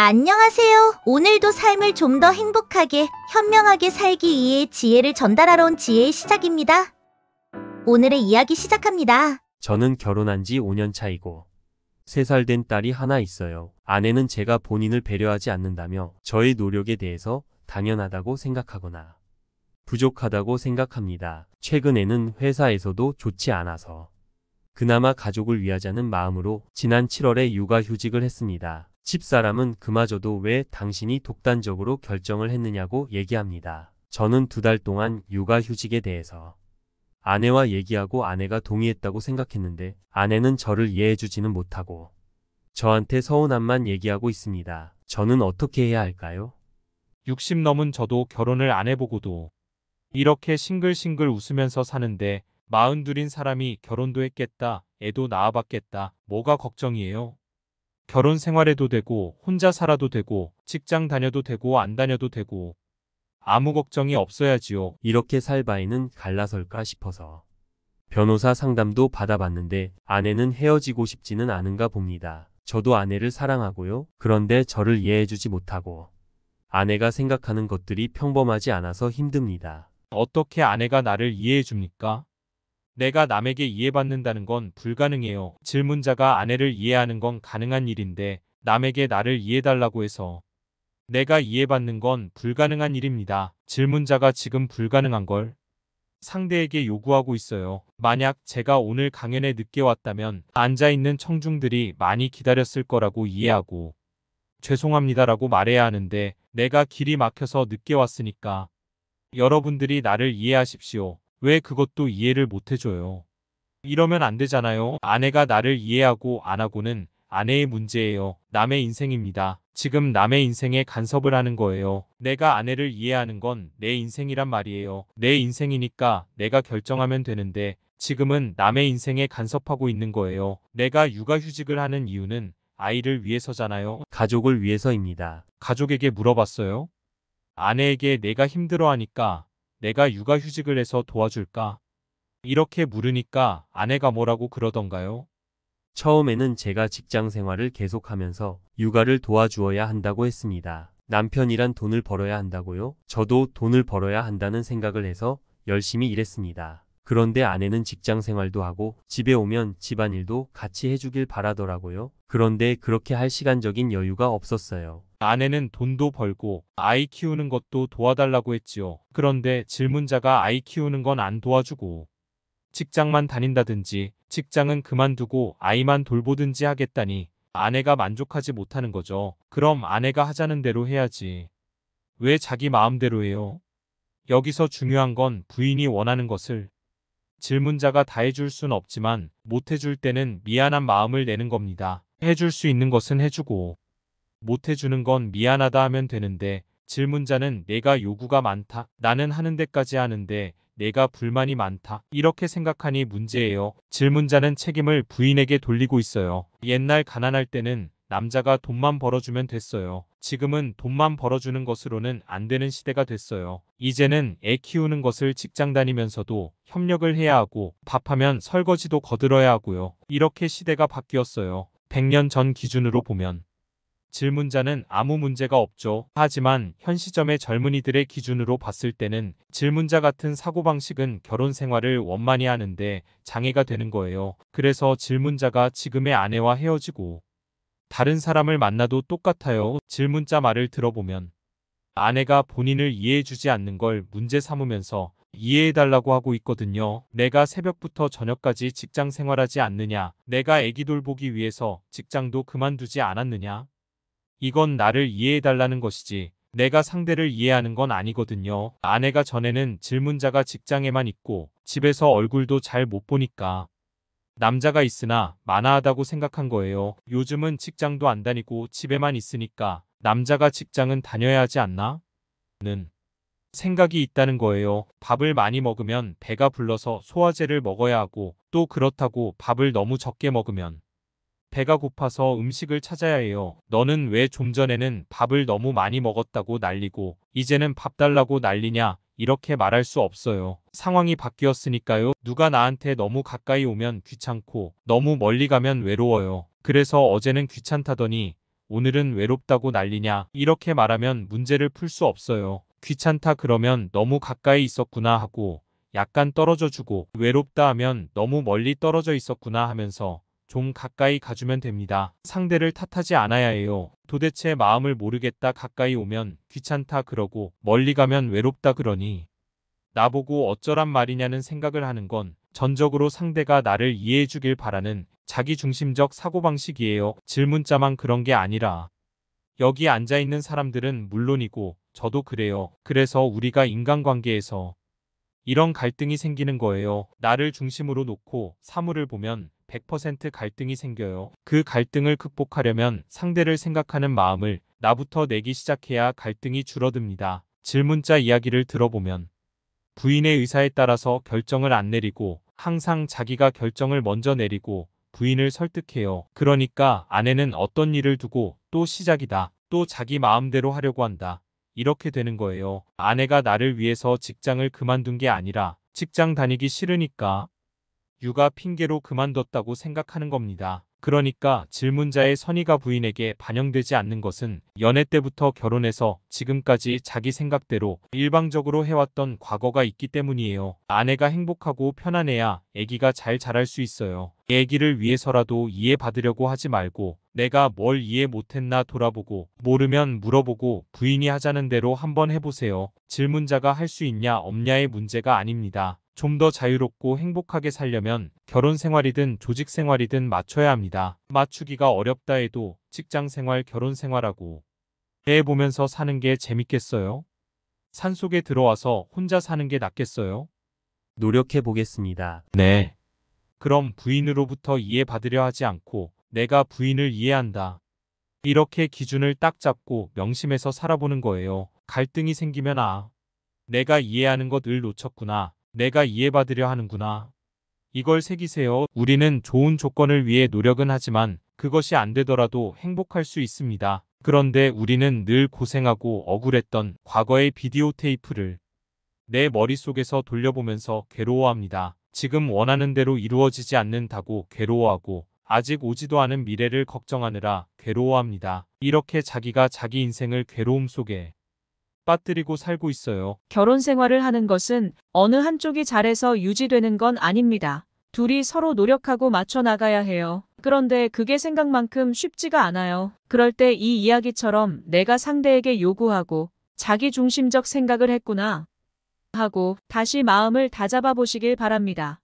안녕하세요. 오늘도 삶을 좀 더 행복하게, 현명하게 살기 위해 지혜를 전달하러 온 지혜의 시작입니다. 오늘의 이야기 시작합니다. 저는 결혼한 지 5년 차이고 3살 된 딸이 하나 있어요. 아내는 제가 본인을 배려하지 않는다며 저의 노력에 대해서 당연하다고 생각하거나 부족하다고 생각합니다. 최근에는 회사에서도 좋지 않아서 그나마 가족을 위하자는 마음으로 지난 7월에 육아휴직을 했습니다. 집사람은 그마저도 왜 당신이 독단적으로 결정을 했느냐고 얘기합니다. 저는 2달 동안 육아휴직에 대해서 아내와 얘기하고 아내가 동의했다고 생각했는데 아내는 저를 이해해주지는 못하고 저한테 서운함만 얘기하고 있습니다. 저는 어떻게 해야 할까요? 60 넘은 저도 결혼을 안 해보고도 이렇게 싱글싱글 웃으면서 사는데 42인 사람이 결혼도 했겠다, 애도 낳아봤겠다, 뭐가 걱정이에요? 결혼 생활해도 되고 혼자 살아도 되고 직장 다녀도 되고 안 다녀도 되고 아무 걱정이 없어야지요. 이렇게 살 바에는 갈라설까 싶어서 변호사 상담도 받아봤는데 아내는 헤어지고 싶지는 않은가 봅니다. 저도 아내를 사랑하고요. 그런데 저를 이해해주지 못하고 아내가 생각하는 것들이 평범하지 않아서 힘듭니다. 어떻게 아내가 나를 이해해 줍니까? 내가 남에게 이해받는다는 건 불가능해요. 질문자가 아내를 이해하는 건 가능한 일인데 남에게 나를 이해달라고 해서 내가 이해받는 건 불가능한 일입니다. 질문자가 지금 불가능한 걸 상대에게 요구하고 있어요. 만약 제가 오늘 강연에 늦게 왔다면 앉아있는 청중들이 많이 기다렸을 거라고 이해하고 죄송합니다라고 말해야 하는데 내가 길이 막혀서 늦게 왔으니까 여러분들이 나를 이해하십시오. 왜 그것도 이해를 못 해줘요? 이러면 안 되잖아요. 아내가 나를 이해하고 안 하고는 아내의 문제예요. 남의 인생입니다. 지금 남의 인생에 간섭을 하는 거예요. 내가 아내를 이해하는 건 내 인생이란 말이에요. 내 인생이니까 내가 결정하면 되는데 지금은 남의 인생에 간섭하고 있는 거예요. 내가 육아휴직을 하는 이유는 아이를 위해서잖아요. 가족을 위해서입니다. 가족에게 물어봤어요? 아내에게 내가 힘들어하니까 내가 육아휴직을 해서 도와줄까? 이렇게 물으니까 아내가 뭐라고 그러던가요? 처음에는 제가 직장 생활을 계속하면서 육아를 도와주어야 한다고 했습니다. 남편이란 돈을 벌어야 한다고요? 저도 돈을 벌어야 한다는 생각을 해서 열심히 일했습니다. 그런데 아내는 직장 생활도 하고 집에 오면 집안일도 같이 해주길 바라더라고요. 그런데 그렇게 할 시간적인 여유가 없었어요. 아내는 돈도 벌고 아이 키우는 것도 도와달라고 했지요. 그런데 질문자가 아이 키우는 건 안 도와주고 직장만 다닌다든지 직장은 그만두고 아이만 돌보든지 하겠다니 아내가 만족하지 못하는 거죠. 그럼 아내가 하자는 대로 해야지. 왜 자기 마음대로 해요? 여기서 중요한 건 부인이 원하는 것을 질문자가 다 해줄 순 없지만 못 해줄 때는 미안한 마음을 내는 겁니다. 해줄 수 있는 것은 해주고 못 해주는 건 미안하다 하면 되는데 질문자는 내가 요구가 많다. 나는 하는 데까지 하는데 내가 불만이 많다. 이렇게 생각하니 문제예요. 질문자는 책임을 부인에게 돌리고 있어요. 옛날 가난할 때는 남자가 돈만 벌어주면 됐어요. 지금은 돈만 벌어주는 것으로는 안 되는 시대가 됐어요. 이제는 애 키우는 것을 직장 다니면서도 협력을 해야 하고 밥하면 설거지도 거들어야 하고요. 이렇게 시대가 바뀌었어요. 100년 전 기준으로 보면 질문자는 아무 문제가 없죠. 하지만 현 시점의 젊은이들의 기준으로 봤을 때는 질문자 같은 사고방식은 결혼 생활을 원만히 하는데 장애가 되는 거예요. 그래서 질문자가 지금의 아내와 헤어지고 다른 사람을 만나도 똑같아요. 질문자 말을 들어보면 아내가 본인을 이해해주지 않는 걸 문제 삼으면서 이해해달라고 하고 있거든요. 내가 새벽부터 저녁까지 직장 생활하지 않느냐? 내가 아기 돌보기 위해서 직장도 그만두지 않았느냐? 이건 나를 이해해달라는 것이지 내가 상대를 이해하는 건 아니거든요. 아내가 전에는 질문자가 직장에만 있고 집에서 얼굴도 잘 못 보니까 남자가 있으나 마나하다고 생각한 거예요. 요즘은 직장도 안 다니고 집에만 있으니까 남자가 직장은 다녀야 하지 않나? 는 생각이 있다는 거예요. 밥을 많이 먹으면 배가 불러서 소화제를 먹어야 하고 또 그렇다고 밥을 너무 적게 먹으면 배가 고파서 음식을 찾아야 해요. 너는 왜 좀 전에는 밥을 너무 많이 먹었다고 난리고 이제는 밥 달라고 난리냐? 이렇게 말할 수 없어요. 상황이 바뀌었으니까요. 누가 나한테 너무 가까이 오면 귀찮고 너무 멀리 가면 외로워요. 그래서 어제는 귀찮다더니 오늘은 외롭다고 난리냐. 이렇게 말하면 문제를 풀 수 없어요. 귀찮다 그러면 너무 가까이 있었구나 하고 약간 떨어져 주고, 외롭다 하면 너무 멀리 떨어져 있었구나 하면서 좀 가까이 가주면 됩니다. 상대를 탓하지 않아야 해요. 도대체 마음을 모르겠다 가까이 오면 귀찮다 그러고, 멀리 가면 외롭다 그러니 나보고 어쩌란 말이냐는 생각을 하는 건 전적으로 상대가 나를 이해해 주길 바라는 자기중심적 사고방식이에요. 질문자만 그런 게 아니라 여기 앉아있는 사람들은 물론이고 저도 그래요. 그래서 우리가 인간관계에서 이런 갈등이 생기는 거예요. 나를 중심으로 놓고 사물을 보면 100% 갈등이 생겨요. 그 갈등을 극복하려면 상대를 생각하는 마음을 나부터 내기 시작해야 갈등이 줄어듭니다. 질문자 이야기를 들어보면 부인의 의사에 따라서 결정을 안 내리고 항상 자기가 결정을 먼저 내리고 부인을 설득해요. 그러니까 아내는 어떤 일을 두고 또 시작이다. 또 자기 마음대로 하려고 한다. 이렇게 되는 거예요. 아내가 나를 위해서 직장을 그만둔 게 아니라 직장 다니기 싫으니까 육아 핑계로 그만뒀다고 생각하는 겁니다. 그러니까 질문자의 선의가 부인에게 반영되지 않는 것은 연애 때부터 결혼해서 지금까지 자기 생각대로 일방적으로 해왔던 과거가 있기 때문이에요. 아내가 행복하고 편안해야 아기가 잘 자랄 수 있어요. 아기를 위해서라도 이해받으려고 하지 말고 내가 뭘 이해 못했나 돌아보고, 모르면 물어보고 부인이 하자는 대로 한번 해보세요. 질문자가 할 수 있냐 없냐의 문제가 아닙니다. 좀 더 자유롭고 행복하게 살려면 결혼 생활이든 조직 생활이든 맞춰야 합니다. 맞추기가 어렵다 해도 직장 생활, 결혼 생활하고 애 보면서 사는 게 재밌겠어요? 산속에 들어와서 혼자 사는 게 낫겠어요? 노력해 보겠습니다. 네. 그럼 부인으로부터 이해받으려 하지 않고 내가 부인을 이해한다. 이렇게 기준을 딱 잡고 명심해서 살아보는 거예요. 갈등이 생기면 내가 이해하는 것을 놓쳤구나. 내가 이해받으려 하는구나. 이걸 새기세요. 우리는 좋은 조건을 위해 노력은 하지만 그것이 안 되더라도 행복할 수 있습니다. 그런데 우리는 늘 고생하고 억울했던 과거의 비디오 테이프를 내 머릿속에서 돌려보면서 괴로워합니다. 지금 원하는 대로 이루어지지 않는다고 괴로워하고 아직 오지도 않은 미래를 걱정하느라 괴로워합니다. 이렇게 자기가 자기 인생을 괴로움 속에 빠뜨리고 살고 있어요. 결혼 생활을 하는 것은 어느 한쪽이 잘해서 유지되는 건 아닙니다. 둘이 서로 노력하고 맞춰 나가야 해요. 그런데 그게 생각만큼 쉽지가 않아요. 그럴 때 이 이야기처럼 내가 상대에게 요구하고 자기 중심적 생각을 했구나 하고 다시 마음을 다잡아 보시길 바랍니다.